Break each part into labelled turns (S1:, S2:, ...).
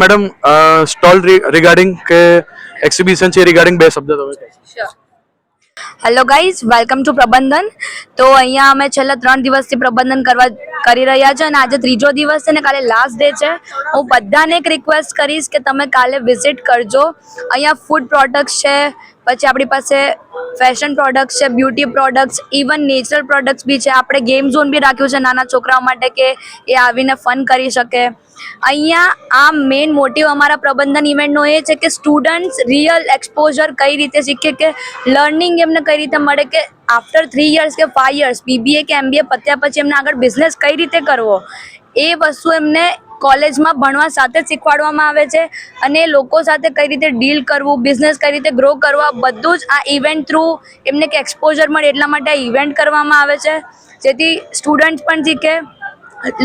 S1: Madam stall regarding के exhibition છે regarding બે શબ્દ તમે
S2: sure. Hello guys, welcome to પ્રબંધન. તો અહીંયા અમે છેલ્લા 3 દિવસથી પ્રબંધન કરી રહ્યા છે અને આજે ત્રીજો દિવસ છે ને કાલે લાસ્ટ ડે છે. હું બધાને એક રિક્વેસ્ટ કરીશ કે તમે કાલે વિઝિટ કરજો. અહીંયા ફૂડ પ્રોડક્ટ્સ છે, પછી આપણી પાસે ફેશન પ્રોડક્ટ્સ છે, beauty products, even natural products બી છે. આપણે ગેમ ઝોન બી રાખ્યું છે નાના છોકરાઓ માટે કે એ આવીને ફન કરી શકે. અહીંયા આ મેઇન મોટિવ અમારા પ્રબંધન ઇવેન્ટનો એ છે કે સ્ટુડન્ટ્સ રિયલ એક્સપોઝર કઈ રીતે શીખે, કે લર્નિંગ એમને કઈ રીતે મળે, કે આફ્ટર 3 years કે 5 years BBA કે MBA પત્યા પછી એમને આગળ બિઝનેસ કઈ રીતે કરવો, એ વસ્તુ એમને કોલેજમાં ભણવા સાથે શીખવાડવામાં આવે છે. અને લોકો સાથે કઈ રીતે ડીલ કરવું, બિઝનેસ કઈ રીતે ગ્રો કરવા, બધું જ આ ઇવેન્ટ થ્રુ એમને કે એક્સપોઝર મળે એટલા માટે આ ઇવેન્ટ કરવામાં આવે છે, જેથી સ્ટુડન્ટ્સ પણ શીખે,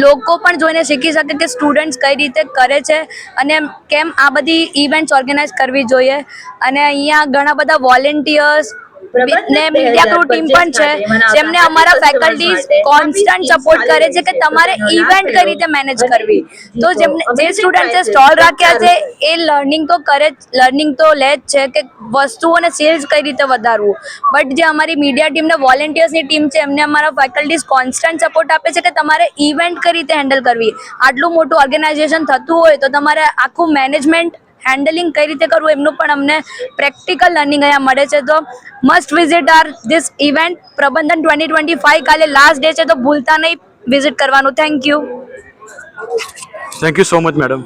S2: લોકો પણ જોઈને શીખી શકે કે સ્ટુડન્ટ્સ કઈ રીતે કરે છે અને કેમ આ બધી ઇવેન્ટ્સ ઓર્ગેનાઇઝ કરવી જોઈએ. અને અહીંયા ઘણા બધા વોલેન્ટિયર્સ ને મીડિયા ક્રૂ ટીમ પણ છે, જેમને અમારા ફેકલ્ટીઝ કોન્સ્ટન્ટ સપોર્ટ કરે છે કે તમારે ઇવેન્ટ કઈ રીતે મેનેજ કરવી. તો જે સ્ટુડન્ટ્સે સ્ટોલ રાખ્યા છે એ લર્નિંગ તો લે જ છે કે વસ્તુઓને સેલ્સ કઈ રીતે વધારવું, બટ જે અમારી મીડિયા ટીમ ને વોલેન્ટિયર્સની ટીમ છે એમને અમારા ફેકલ્ટીઝ કોન્સ્ટન્ટ સપોર્ટ આપે છે કે તમારે ઇવેન્ટ કઈ રીતે હેન્ડલ કરવી. આટલું મોટું ઓર્ગેનાઇઝેશન થતું હોય તો તમારે આખું મેનેજમેન્ટ હેન્ડલિંગ કઈ રીતે કરવું એમનું પણ અમને પ્રેક્ટિકલ લર્નિંગ અહીંયા મળે છે. તો મસ્ટ વિઝિટ ધીસ ઇવેન્ટ પ્રબંધન 2025. કાલે લાસ્ટ ડે છે તો ભૂલતા નહીં વિઝિટ કરવાનું. Thank you
S1: so much madam.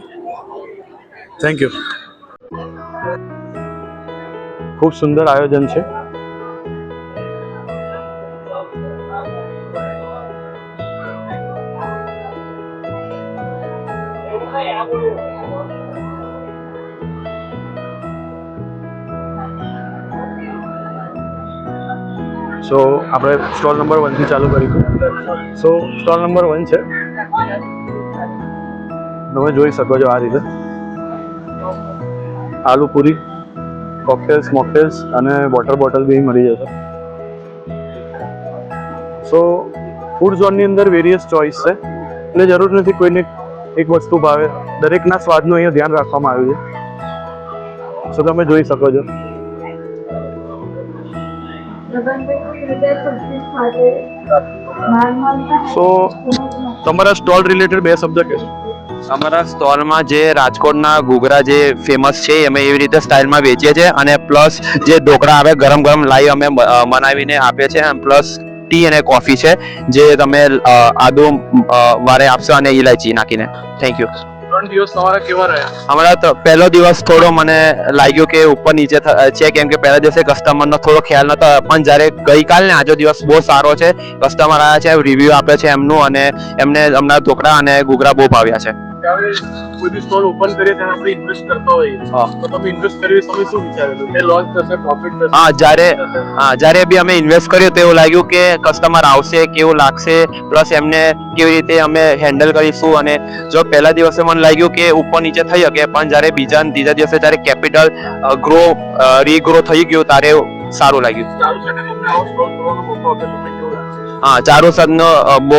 S1: Thank you. ખૂબ સુંદર આયોજન છે. સો આપણે સ્ટોલ નંબર 1 થી ચાલુ કરીશું. સો સ્ટોલ નંબર 1 છે, તમે જોઈ શકો છો આ રીતે આલુ પૂરી, કોકટેલ્સ, મોકટેલ્સ અને વોટર બોટલ બી મળી જશે. સો ફૂડ ઝોનની અંદર વેરિયસ ચોઇસ છે, એટલે જરૂર નથી કોઈને એક વસ્તુ ભાવે, દરેકના સ્વાદનું અહીંયા ધ્યાન રાખવામાં આવ્યું છે. સો તમે જોઈ શકો છો. સો તમારા સ્ટોલ રિલેટેડ બે શબ્દ કહેશો?
S3: અમારા સ્ટોલમાં જે રાજકોટના ઘૂઘરા જે ફેમસ છે અમે એવી રીતે સ્ટાઇલમાં વેચીએ છીએ, અને પ્લસ જે ઢોકળા આવે ગરમ ગરમ લાઈવ અમે બનાવીને આપીએ છીએ, પ્લસ ટી અને કોફી છે જે તમે આદુ વારે આપશો અને ઇલાયચી નાખીને. Thank you.
S1: 3 દિવસ તમારા કેવા રહ્યા?
S3: અમારા પહેલો દિવસ થોડો મને લાગ્યું કે ઉપર નીચે છે, કેમ કે પહેલા દિવસે કસ્ટમરનો થોડો ખ્યાલ નતો, પણ જ્યારે ગઈકાલ ને આજનો દિવસ બહુ સારો છે. કસ્ટમર આવ્યા છે, રિવ્યુ આપે છે એમનું, અને એમને હમણાં ઢોકળા અને ઘૂઘરા બહુ ભાવ્યા છે.
S1: કોઈ બી સ્ટોલ ઓપન કરીએ ત્યારે આપણે ઇન્વેસ્ટ કરતા હોઈએ, તો તમે ઇન્વેસ્ટ કર્યું સમય શું વિચારેલું કે લોસ થશે, પ્રોફિટ થશે?
S3: જ્યારે બી અમે ઇન્વેસ્ટ કર્યું તો એવું લાગ્યું કે કસ્ટમર આવશે, કેવું લાગશે, પ્લસ એમને કેવી રીતે અમે હેન્ડલ કરીશું. અને જો પહેલા દિવસે મને લાગ્યું કે ઉપર નીચે થઈ શકે, પણ જ્યારે બીજા ત્રીજા દિવસે જ્યારે કેપિટલ રીગ્રો થઈ ગયું ત્યારે સારું લાગ્યું. ચારુ સરનો બહુ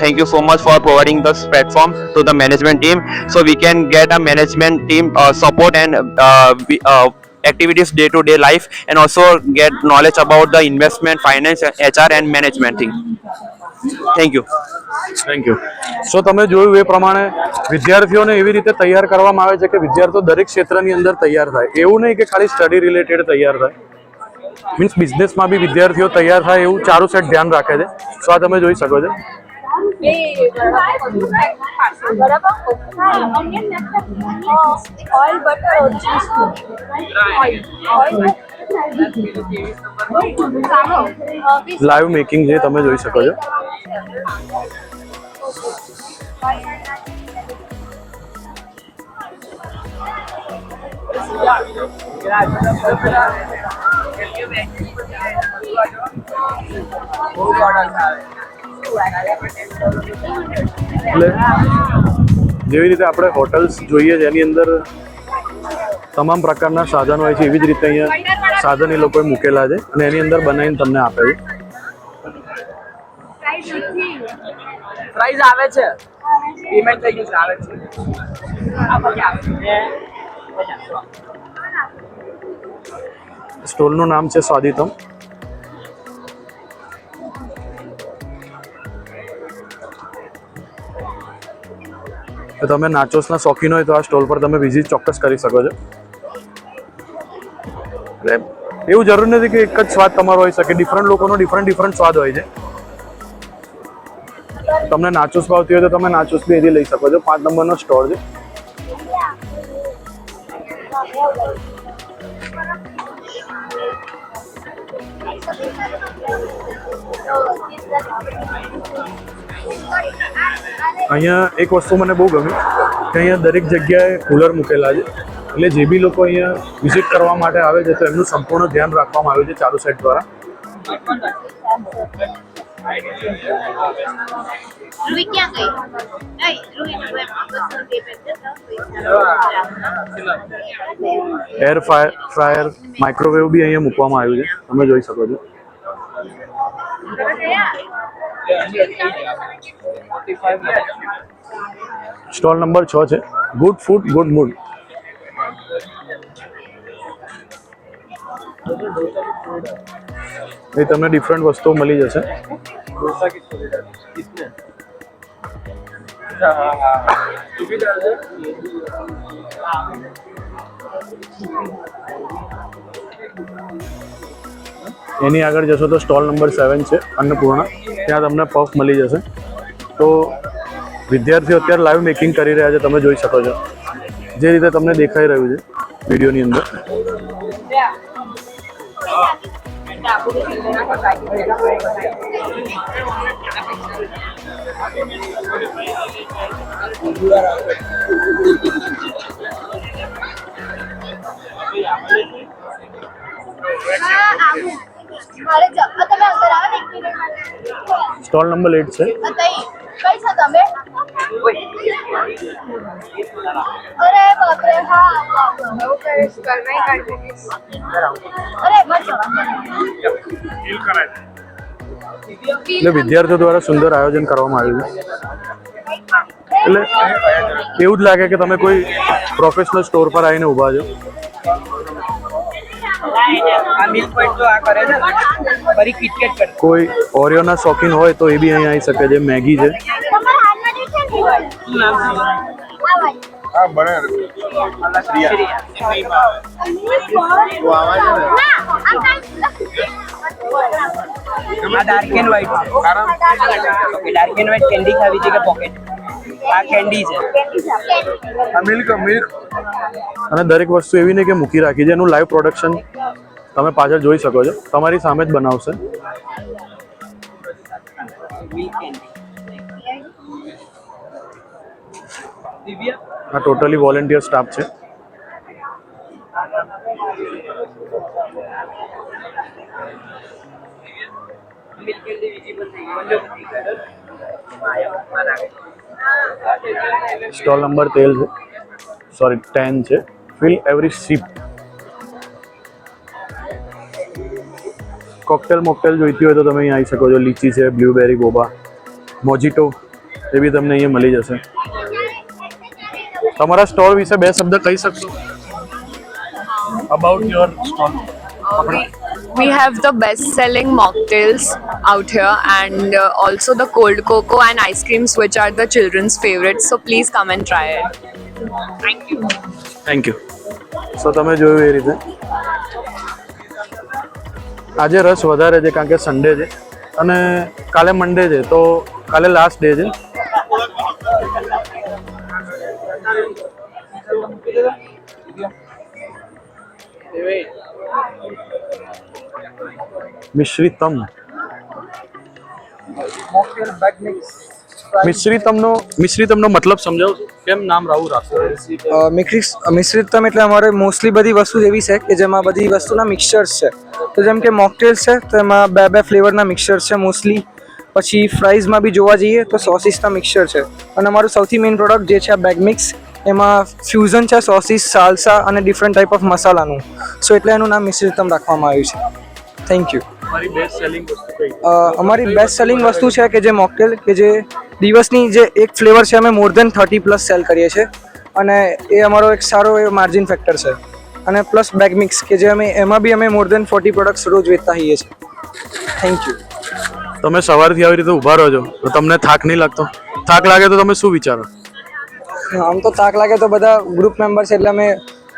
S3: thank you so much for providing this platform to the management team, so we can get a management team support and activities day to day life, and also get knowledge about the investment, finance, HR and management thing. Thank you.
S1: સો તમે જોયું એ પ્રમાણે વિદ્યાર્થીઓને એવી રીતે તૈયાર કરવામાં આવે છે કે વિદ્યાર્થીઓ દરેક ક્ષેત્રની અંદર તૈયાર થાય. એવું નહીં કે ખાલી સ્ટડી રિલેટેડ તૈયાર થાય, મીન્સ બિઝનેસમાં બી વિદ્યાર્થીઓ તૈયાર થાય એવું ચારું સેટ ધ્યાન રાખે છે. સો આ તમે જોઈ શકો છો. લાઈવ મેકિંગ છે, તમે જોઈ શકો છો. એટલે જેવી રીતે આપણે હોટલ્સ જોઈએ છે એની અંદર તમામ પ્રકારના સાધનો હોય છે, એવી જ રીતે અહીંયા સાધન એ લોકોએ મૂકેલા છે અને એની અંદર બનાવીને તમને આપે છે.
S4: પ્રાઇઝ આવે છે, પેમેન્ટ થઈ ગયું છે, આવે છે.
S1: સ્ટોલનું નામ છે સ્વાદિતમ. તો તમે નાચોસના શોખીન હોય તો આ સ્ટોલ પર તમે વિઝિટ ચોક્કસ કરી શકો છો. એટલે એવું જરૂર નથી કે એક જ સ્વાદ તમારો હોઈ શકે, ડિફરન્ટ લોકોનો ડિફરન્ટ સ્વાદ હોય છે. તમને નાચોસ ભાવતી હોય તો તમે નાચોસ બી અહીંથી લઈ શકો છો. 5 નંબરનો સ્ટોલ છે. અહીંયા એક વસ્તુ મને બહુ ગમી કે અહીંયા દરેક જગ્યાએ કુલર મૂકેલા છે, એટલે જે બી લોકો અહીંયા વિઝિટ કરવા માટે આવે છે તો એમનું સંપૂર્ણ ધ્યાન રાખવામાં આવ્યું છે ચાલુ સાઈડ દ્વારા. એર ફ્રાયર માઇક્રોવેવ બી અહીંયા મૂકવામાં આવ્યું છે, તમે જોઈ શકો છો. સ્ટોલ નંબર 6 છે ગુડ ફૂડ ગુડ મૂડ. એ તમને ડિફરન્ટ વસ્તુઓ મળી જશે. એની આગળ જશો તો સ્ટોલ નંબર 7 છે અન્નપૂર્ણા. ત્યાં તમને પફ મળી જશે. તો વિદ્યાર્થીઓ અત્યારે લાઈવ મેકિંગ કરી રહ્યા છે, તમે જોઈ શકો છો જે રીતે તમને દેખાઈ રહ્યું છે વિડીયોની અંદર. સ્ટોલ નંબર 8 છે.
S2: કઈ છો તમે? અરે બાપ રે, હા એવું કરીશ કરવાય કાઢી દઈશ. અરે મત
S1: એટલે વિદ્યાર્થીઓ દ્વારા સુંદર આયોજન કરવામાં આવ્યું છે. એટલે એવું જ લાગે કે તમે કોઈ પ્રોફેશનલ સ્ટોર પર આવીને ઊભા છો. કોઈ ઓરિયોના શોખીન હોય તો એ બી અહીં આવી શકે છે. મેગી છે.
S4: Dark and white okay dark and white candy खावी છે કે પોકેટ આ કેન્ડી છે મિલ્ક
S1: અને દરેક વસ્તુ એવી નહીં કે મૂકી રાખી છે, એનું લાઈવ પ્રોડક્શન તમે પાછળ જોઈ શકો છો. તમારી સામે જ બનાવશે. આ ટોટલી વોલેન્ટિયર સ્ટાફ છે. સ્ટોલ નંબર 10 છે. Feel every sip. Cocktail mocktail જોઈતી હોય તો તમે અહીં આવી શકો છો. લીચી છે, બ્લુબેરી, બોબા, મોજીટો એ બી તમને અહીંયા મળી જશે. તમારા સ્ટોલ વિશે 2 શબ્દ કહી શકશો? About your stall.
S5: We have the best-selling mocktails out here and also the cold cocoa and ice creams which are the children's favorites. So please come and try it.
S1: Thank you. So તમે જોયું એ રીતે આજે રસ વધારે છે કારણ કે Sunday છે અને કાલે મંડે છે, તો કાલે લાસ્ટ ડે છે. મિશ્રિતમ મિશ્રિતમનો મતલબ સમજાવો, કેમ નામ રાવું રાખ્યું?
S4: મિશ્રિતમ એટલે અમારે મોસ્ટલી બધી વસ્તુ એવી છે કે જેમાં બધી વસ્તુના મિક્સચર્સ છે. તો જેમ કે મોકટેલ્સ છે તો એમાં 2 ફ્લેવરના મિક્સચર છે મોસ્ટલી. પછી ફ્રાઈઝમાં બી જોવા જઈએ તો સોસીસના મિક્સચર છે. અને અમારું સૌથી મેઇન પ્રોડક્ટ જે છે આ બેગ મિક્સ, એમાં ફ્યુઝન છે સોસીસ, સાલ્સા અને ડિફરન્ટ ટાઈપ ઓફ મસાલાનું. સો એટલે એનું નામ મિશ્રિતમ રાખવામાં આવ્યું છે. Thank you. અમારી બેસ્ટ સેલિંગ વસ્તુ છે કે જે મોકટેલ કે જે દિવસની જે એક ફ્લેવર છે અમે મોર દેન 30+ સેલ કરીએ છીએ. અને એ અમારો એક સારો એવો માર્જિન ફેક્ટર છે. અને પ્લસ બેગ મિક્સ કે જે એમાં બી અમે મોર દેન 40 પ્રોડક્ટ્સ રોજ વેચતા હોઈએ છીએ. Thank you.
S1: તમે સવારથી આવી રીતે ઊભા રહો છો તો તમને થાક નહીં લાગતો? થાક લાગે તો તમે શું વિચારો?
S4: આમ તો થાક લાગે તો બધા ગ્રુપ મેમ્બર્સ એટલે અમે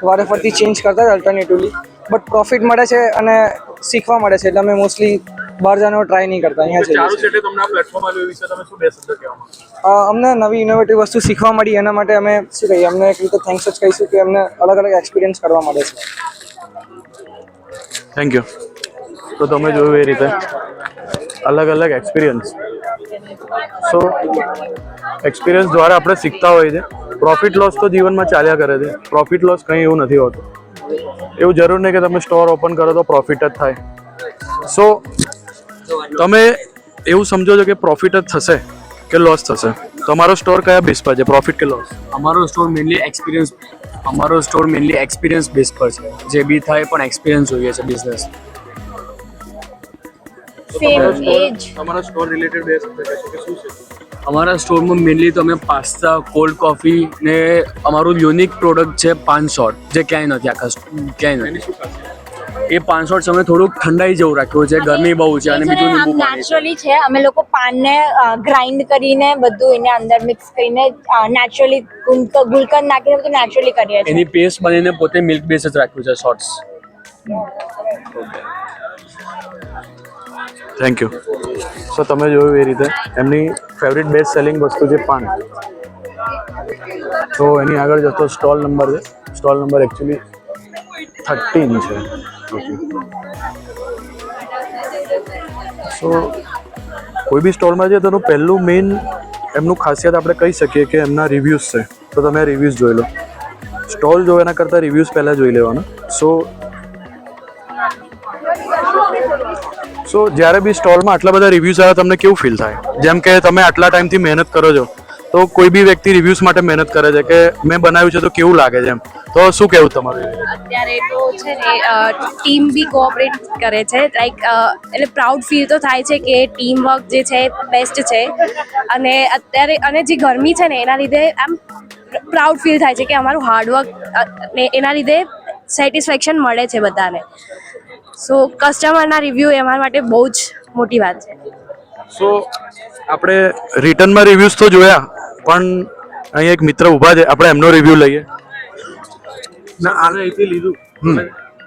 S4: વારે ફરતી ચેન્જ કરતા હોય અલ્ટરનેટિવલી, બટ પ્રોફિટ મળે છે અને શીખવા મળે છે એટલે અમે મોસ્ટલી બહાર જવાનો ટ્રાય નહીં કરતા. અહીંયા છે
S1: તમને આ પ્લેટફોર્મ આવ્યો એ વિશે તમે શું બે શબ્દ કહેવા?
S4: અમને નવી ઇનોવેટિવ વસ્તુ શીખવા મળી, એના માટે અમે શું કહીએ, અમને એક રીતે થેન્ક્સ જ કહીશું કે અમને અલગ અલગ એક્સપિરિયન્સ કરવા મળે છે.
S1: Thank you. તો તમે જોયું એ રીતે અલગ અલગ એક્સપિરિયન્સ. સો એક્સપિરિયન્સ દ્વારા આપણે શીખતા હોઈએ છીએ. પ્રોફિટ લોસ તો જીવનમાં ચાલ્યા કરે છે. પ્રોફિટ લોસ કંઈ એવું નથી હોતું. એવું જરૂર નહીં કે તમે સ્ટોર ઓપન કરો તો પ્રોફિટ જ થાય. સો તમે એવું સમજો છો કે પ્રોફિટ જ થશે કે લોસ થશે? તમારો સ્ટોર કયા બેઝ પર છે, પ્રોફિટ કે લોસ?
S6: અમારો સ્ટોર મેનલી એક્સપિરિયન્સ બેઝ પર છે. જે બી થાય પણ એક્સપિરિયન્સ જોઈએ છે બિઝનેસ.
S1: તમારા સ્ટોર રિલેટેડ બે શબ્દ કહેશો કે શું છે?
S6: અમારા સ્ટોરમાં મેનલી તો અમે પાસ્તા, કોલ્ડ કોફી ને અમારું યુનિક પ્રોડક્ટ છે પાન શોટ, જે ક્યાંય નથી, ક્યાંય નથી. એ પાન શોટ્સ અમે થોડુંક ઠંડાઈ જેવું રાખ્યું છે, ગરમી બહુ છે અને બીજું લીંબુ પાણી.
S7: નેચરલી છે. અમે લોકો પાનને ગ્રાઇન્ડ કરીને બધું એને અંદર મિક્સ કરીને નેચરલી ગુલકંદ નાખીને બધું નેચરલી કરીએ છીએ.
S6: એની પેસ્ટ બનીને પોતે મિલ્ક બેઝ જ રાખ્યું છે શોર્ટ્સ.
S1: Thank you. સો તમે જોયું એ રીતે એમની ફેવરિટ બેસ્ટ સેલિંગ વસ્તુ છે પાન. તો એની આગળ જતો સ્ટોલ નંબર છે. સ્ટોલ નંબર એકચ્યુઅલી 13 છે. સો કોઈ બી સ્ટોલમાં છે તેનું પહેલું મેઇન એમનું ખાસિયત આપણે કહી શકીએ કે એમના રિવ્યૂઝ છે. તો તમે આ રિવ્યૂઝ જોઈ લો. સ્ટોલ જો એના કરતાં રિવ્યૂઝ પહેલાં જોઈ લેવાના. સો જ્યારે બી સ્ટોલમાં આટલા બધા રિવ્યૂઝ આવે તમને કેવું ફીલ થાય? જેમ કે તમે આટલા ટાઈમથી મહેનત કરો છો તો કોઈ બી વ્યક્તિ રિવ્યૂઝ માટે મહેનત કરે છે કે મેં બનાવ્યું છે તો કેવું લાગે છે એમ, તો શું કહેવું તમારું?
S8: અત્યારે તો છે ને ટીમ બી કોઓપરેટ કરે છે, લાઈક એટલે પ્રાઉડ ફીલ તો થાય છે કે ટીમ વર્ક જે છે બેસ્ટ છે. અને અત્યારે અને જે ગરમી છે ને એના લીધે આમ પ્રાઉડ ફીલ થાય છે કે અમારું હાર્ડવર્ક ને એના લીધે સેટિસ્ફેક્શન મળે છે બધાને. સો કસ્ટમરના રિવ્યૂ એ અમારા માટે બહુ જ મોટી વાત છે.
S1: સો આપણે રિટર્નમાં રિવ્યૂઝ તો જોયા, પણ અહીં એક મિત્ર ઊભા છે, આપણે એમનો રિવ્યૂ લઈએ. ના આને અહીંથી લીધું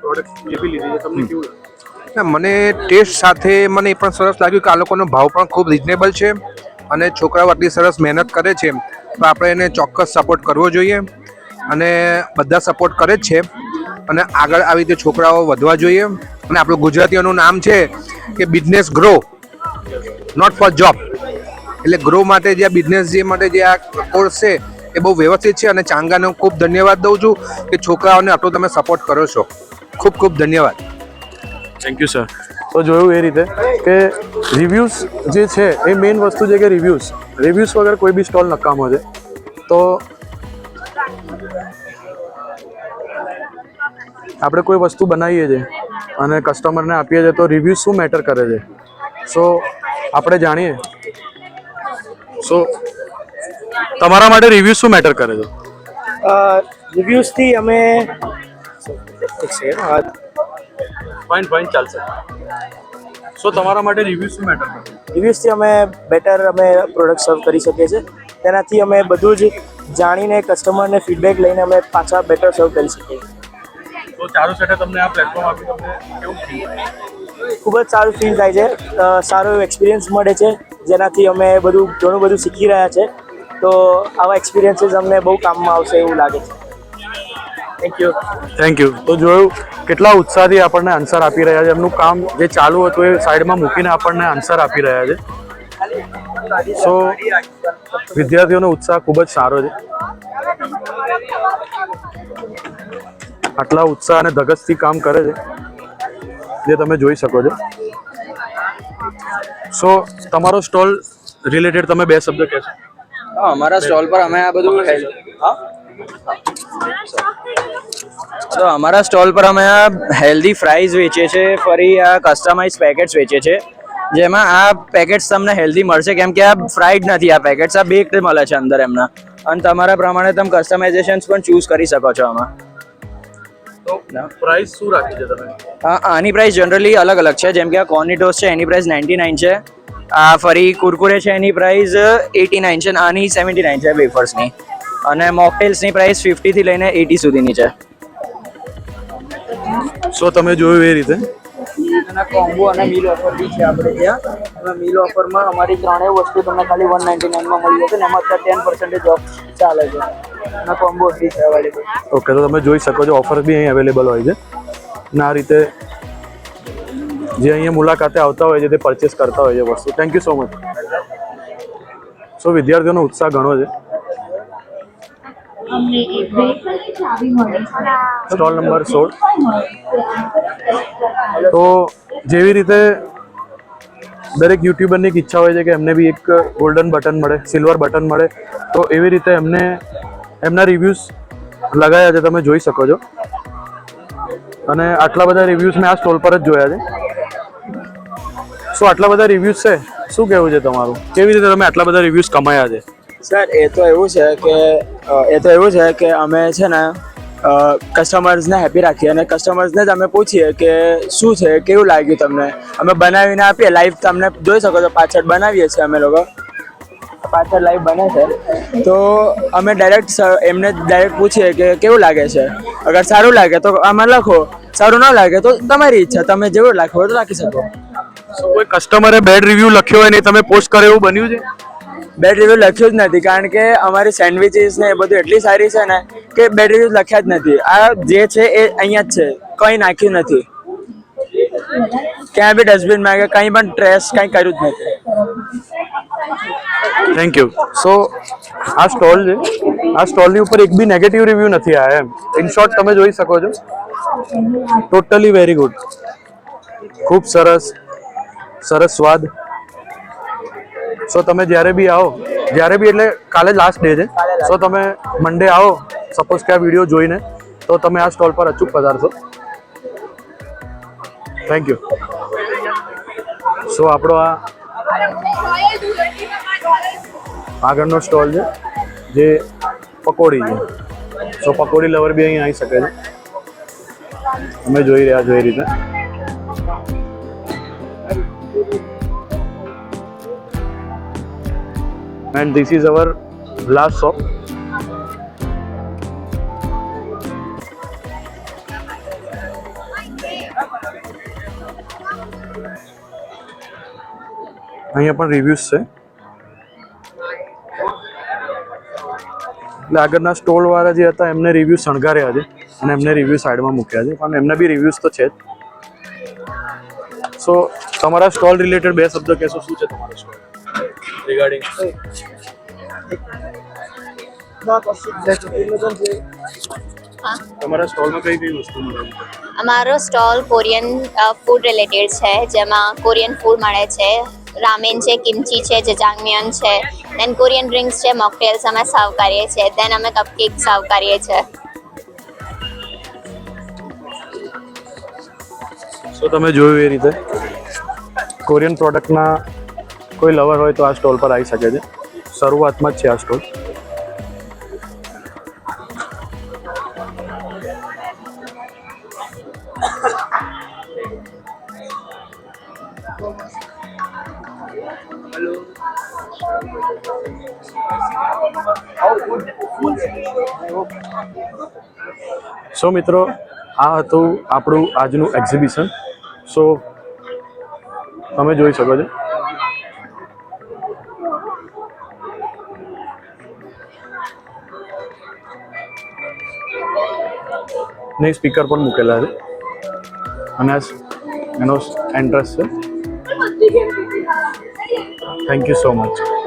S1: પ્રોડક્ટ એ બી લીધી છે, તમને કેવું લાગે?
S9: ના, મને ટેસ્ટ સાથે મને એ પણ સરસ લાગ્યું કે આ લોકોનો ભાવ પણ ખૂબ રિઝનેબલ છે અને છોકરાઓ આટલી સરસ મહેનત કરે છે તો આપણે એને ચોક્કસ સપોર્ટ કરવો જોઈએ અને બધા સપોર્ટ કરે જ છે અને આગળ આવી રીતે છોકરાઓ વધવા જોઈએ. અને આપણું ગુજરાતીઓનું નામ છે કે business grow not for job, એટલે ગ્રો માટે જે આ બિઝનેસ જે માટે જે આ કોર્સ છે એ બહુ વ્યવસ્થિત છે અને ચાંગાને હું ખૂબ ધન્યવાદ દઉં છું કે છોકરાઓને આટલો તમે સપોર્ટ કરો છો. ખૂબ ખૂબ ધન્યવાદ.
S1: Thank you sir. તો જોયું એ રીતે કે રિવ્યૂઝ જે છે એ મેઇન વસ્તુ છે કે રિવ્યૂઝ વગર કોઈ બી સ્ટોલ નકામો છે. તો આપણે કોઈ વસ્તુ બનાવીએ છીએ અને કસ્ટમરને આપીએ છીએ તો રિવ્યૂઝ શું મેટર કરે છે? સો આપણે જાણીએ. સો તમારા માટે રિવ્યૂઝ શું મેટર કરે છે?
S4: રિવ્યૂઝથી અમે
S1: ફાઇન ચાલશે. સો તમારા માટે રિવ્યૂઝ શું મેટર કરે?
S10: રિવ્યૂઝથી અમે બેટર પ્રોડક્ટ સર્વ કરી શકીએ છીએ. તેનાથી અમે બધું જ જાણીને કસ્ટમરને ફીડબેક લઈને અમે પાછા બેટર સર્વ કરી શકીએ.
S1: તો ચારુ સેટે તમને આ પ્લેટફોર્મ આપ્યું, તમને કેવું ફીલ થાય?
S10: ખૂબ જ સારું ફીલ થાય છે. સારો એવો એક્સપિરિયન્સ મળે છે જેનાથી અમે ઘણું બધું શીખી રહ્યા છે. તો આવા એક્સપિરિયન્સીસ અમને બહુ કામમાં આવશે એવું લાગે છે.
S1: Thank you. તો જોયું કેટલા ઉત્સાહથી આપણને આન્સર આપી રહ્યા છે. એમનું કામ જે ચાલુ હતું એ સાઈડમાં મૂકીને આપણને આન્સર આપી રહ્યા છે. સો વિદ્યાર્થીઓનો ઉત્સાહ ખૂબ જ સારો છે. આટલા ઉત્સાહ અને ધગશથી કામ કરે છે જે તમે જોઈ શકો છો. સો તમારો સ્ટોલ રિલેટેડ તમે બે શબ્દ કહેશો?
S11: અમારા સ્ટોલ પર અમે આ બધું તો અમારા સ્ટોલ પર અમે આ હેલ્ધી ફ્રાઈઝ વેચીએ છીએ, ફરી આ કસ્ટમાઇઝ પેકેટ્સ વેચીએ છીએ જેમાં આ પેકેટ્સ તમને હેલ્ધી મળશે કેમ કે આ ફ્રાઈડ નથી, આ પેકેટ્સ આ બેક્ડ મળે છે અંદર એમના. અને તમારા પ્રમાણે તમે કસ્ટમાઇઝેશન્સ પણ ચૂઝ કરી શકો છો આમાં.
S1: પ્રાઇસ શું રાખી છે તમે?
S11: આની પ્રાઇસ જનરલી અલગ અલગ છે. જેમ કે આ કોર્નિટોસ છે એની પ્રાઇસ 99 છે. આ ફરી કુરકુરે છે એની પ્રાઇસ 89 છે અને આની 79 છે વેફર્સની. અને મોકટેલ્સની પ્રાઇસ 50 થી લઈને 80 સુધીની છે.
S1: સો તમે જોયું એ રીતે
S4: એના કોમ્બો અને મીલ ઓફર બી છે આપણે ત્યાં. એમાં મીલ ઓફરમાં અમારી ત્રણેય વસ્તુ તમને ખાલી 199 માં મળી જશે ને એમાં અત્યારે 10% ઓફ ચાલે છે. એના કોમ્બો બી છે અવેલેબલ.
S1: ઓકે, તો તમે જોઈ શકો છો ઓફર બી અહીં અવેલેબલ હોય છે અને આ રીતે જે અહીંયા મુલાકાતે આવતા હોય છે તે પરચેસ કરતા હોય છે વસ્તુ. Thank you so much. So વિદ્યાર્થીઓનો ઉત્સાહ ઘણો છે. Stall number 16. તો જેવી રીતે દરેક યુટ્યુબરની એક ઈચ્છા હોય છે કે એમને બી એક ગોલ્ડન બટન મળે, સિલ્વર બટન મળે, તો એવી રીતે એમને એમના રિવ્યૂઝ લગાવ્યા છે, તમે જોઈ શકો છો. અને આટલા બધા રિવ્યૂઝ મેં આ સ્ટોલ પર જ જોયા છે. સો આટલા બધા રિવ્યૂઝ છે, શું કહેવું છે તમારું? કેવી રીતે તમે આટલા બધા રિવ્યૂઝ કમાયા છે?
S11: સર એ તો એવું છે કે અમે છે ને કસ્ટમર્સને હેપી રાખીએ અને કસ્ટમર્સને જ અમે પૂછીએ કે શું છે, કેવું લાગ્યું તમને. અમે બનાવીને આપીએ, લાઈવ તમને જોઈ શકો છો પાછળ બનાવીએ છીએ અમે લોકો. પાછળ લાઈવ બને છે તો અમે એમને ડાયરેક્ટ પૂછીએ કે કેવું લાગે છે. અગર સારું લાગે તો આમાં લખો, સારું ન લાગે તો તમારી ઈચ્છા, તમે જેવું લખો તો લખી શકો.
S1: કોઈ કસ્ટમરે બેડ રિવ્યૂ લખ્યો હોય ને તમે પોસ્ટ કરે એવું બન્યું છે?
S11: બેડ રિવ્યૂ લખ્યું જ નથી, કારણ કે અમારી સેન્ડવિચીસ ને એ બધું એટલી સારી છે ને કે બેડ રિવ્યૂ લખ્યા જ નથી. આ જે છે એ અહીંયા જ છે, કંઈ નાખ્યું નથી, ક્યાં બી ડસ્ટબિનમાં કે કંઈ પણ ટ્રેશ કંઈ કર્યું જ નથી.
S1: Thank you. સો આ સ્ટોલ છે, આ સ્ટોલની ઉપર એક બી નેગેટિવ રિવ્યૂ નથી આવ્યા એમ. ઇન શોર્ટ તમે જોઈ શકો છો, ટોટલી વેરી ગુડ. ખૂબ સરસ સરસ સ્વાદ. સો તમે જ્યારે બી આવો, જ્યારે બી એટલે કાલે લાસ્ટ ડે છે, સો તમે મંડે આવો સપોઝ કે આ વિડીયો જોઈને, તો તમે આ સ્ટોલ પર અચૂક પધારશો. Thank you. સો આપણો આ આગળનો સ્ટોલ છે જે પકોડી છે. સો પકોડી લવર બી અહીં આવી શકે છે. તમે જોઈ રહ્યા છો એ રીતે. And this is our last shop. અહીંયા પણ રિવ્યૂઝ છે. એટલે આગળના સ્ટોલ વાળા જે હતા એમને રિવ્યૂ શણગાર્યા છે અને એમને રિવ્યૂ સાઈડમાં મૂક્યા છે, પણ એમના બી રિવ્યૂઝ તો છે જ. સો તમારા સ્ટોલ રિલેટેડ બે શબ્દ કહેશો, શું છે તમારો સ્ટોલ રિગાર્ડિંગ? તમારા સ્ટોલમાં કઈ કઈ વસ્તુ મળે?
S12: અમારો સ્ટોલ કોરિયન ફૂડ રિલેટેડ છે, જેમાં કોરિયન ફૂડ મળે છે. રામેન છે, કિમચી છે, જજાંગમ્યન છે, દેન કોરિયન ડ્રિંક્સ છે, મોકટેલ્સ અમે સર્વ કરીએ છીએ, દેન અમે કપકેક સર્વ કરીએ છીએ.
S1: સો તમે જોયું એ રીતે કોરિયન પ્રોડક્ટના કોઈ લવર હોય તો આ સ્ટોલ પર આવી શકે છે. શરૂઆતમાં જ છે આ સ્ટોલ. સો મિત્રો, આ હતું આપણું આજનું એક્ઝિબિશન. સો તમે જોઈ શકો છો. નહીં સ્પીકર પણ મૂકેલા છે અને એનો એન્ટ્રન્સ છે. Thank you so much.